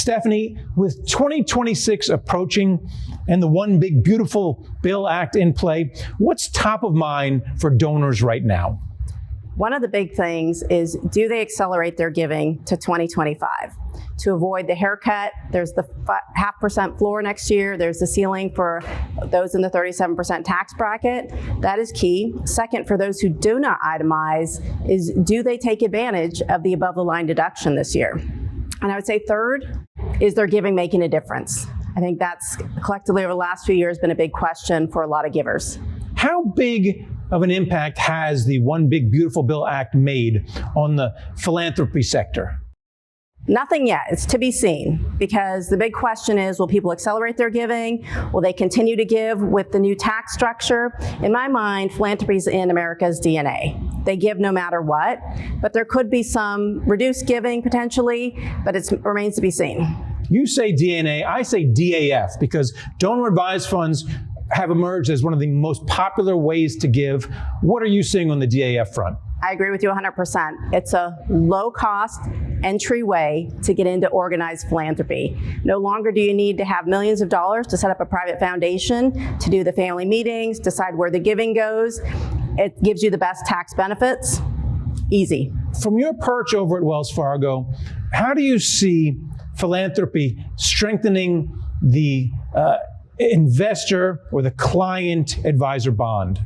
Stephanie, with 2026 approaching and the One Big Beautiful Bill Act in play, what's top of mind for donors right now? One of the big things is, do they accelerate their giving to 2025? To avoid the haircut, there's the 0.5% floor next year. There's the ceiling for those in the 37% tax bracket. That is key. Second, for those who do not itemize, is do they take advantage of the above the line deduction this year? And I would say third, is their giving making a difference? I think that's collectively over the last few years been a big question for a lot of givers. How big of an impact has the One Big Beautiful Bill Act made on the philanthropy sector? Nothing yet. It's to be seen, because the big question is, will people accelerate their giving? Will they continue to give with the new tax structure? In my mind, philanthropy is in America's DNA. They give no matter what, but there could be some reduced giving potentially, but it remains to be seen. You say DNA, I say DAF, because donor advised funds have emerged as one of the most popular ways to give. What are you seeing on the DAF front? I agree with you 100%. It's a low-cost entry way to get into organized philanthropy. No longer do you need to have millions of dollars to set up a private foundation, to do the family meetings, decide where the giving goes. It gives you the best tax benefits. Easy. From your perch over at Wells Fargo, how do you see philanthropy strengthening the investor or the client advisor bond?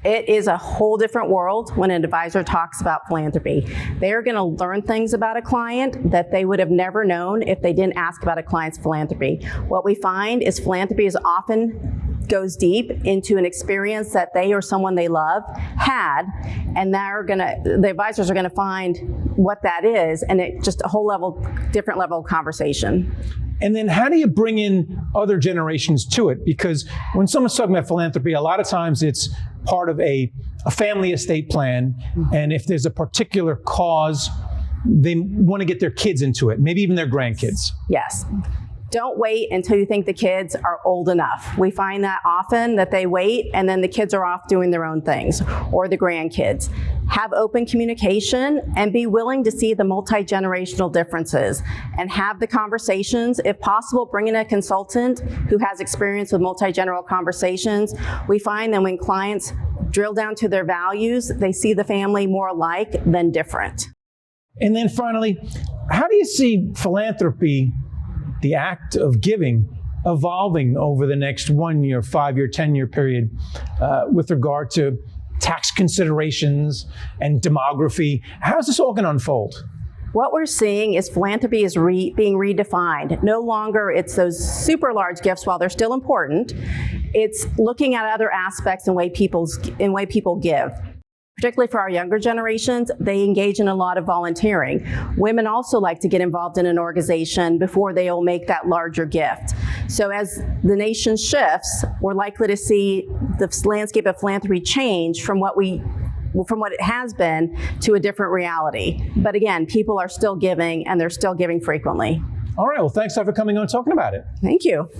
It is a whole different world when an advisor talks about philanthropy. They are going to learn things about a client that they would have never known if they didn't ask about a client's philanthropy. What we find is philanthropy is often goes deep into an experience that they or someone they love had, and the advisors are going to find what that is, and it just a whole different level of conversation. And then how do you bring in other generations to it? Because when someone's talking about philanthropy, a lot of times it's part of a family estate plan, and if there's a particular cause, they want to get their kids into it, maybe even their grandkids. Yes. Don't wait until you think the kids are old enough. We find that often, that they wait and then the kids are off doing their own things, or the grandkids. Have open communication and be willing to see the multi-generational differences and have the conversations. If possible, bring in a consultant who has experience with multi-generational conversations. We find that when clients drill down to their values, they see the family more alike than different. And then finally, how do you see philanthropy, the act of giving, evolving over the next 1 year, 5 year, 10-year period with regard to tax considerations and demography? How's this all going to unfold? What we're seeing is philanthropy is being redefined. No longer it's those super large gifts, while they're still important. It's looking at other aspects in way people give. Particularly for our younger generations, they engage in a lot of volunteering. Women also like to get involved in an organization before they'll make that larger gift. So as the nation shifts, we're likely to see the landscape of philanthropy change from what it has been to a different reality. But again, people are still giving, and they're still giving frequently. All right, well, thanks for coming on and talking about it. Thank you.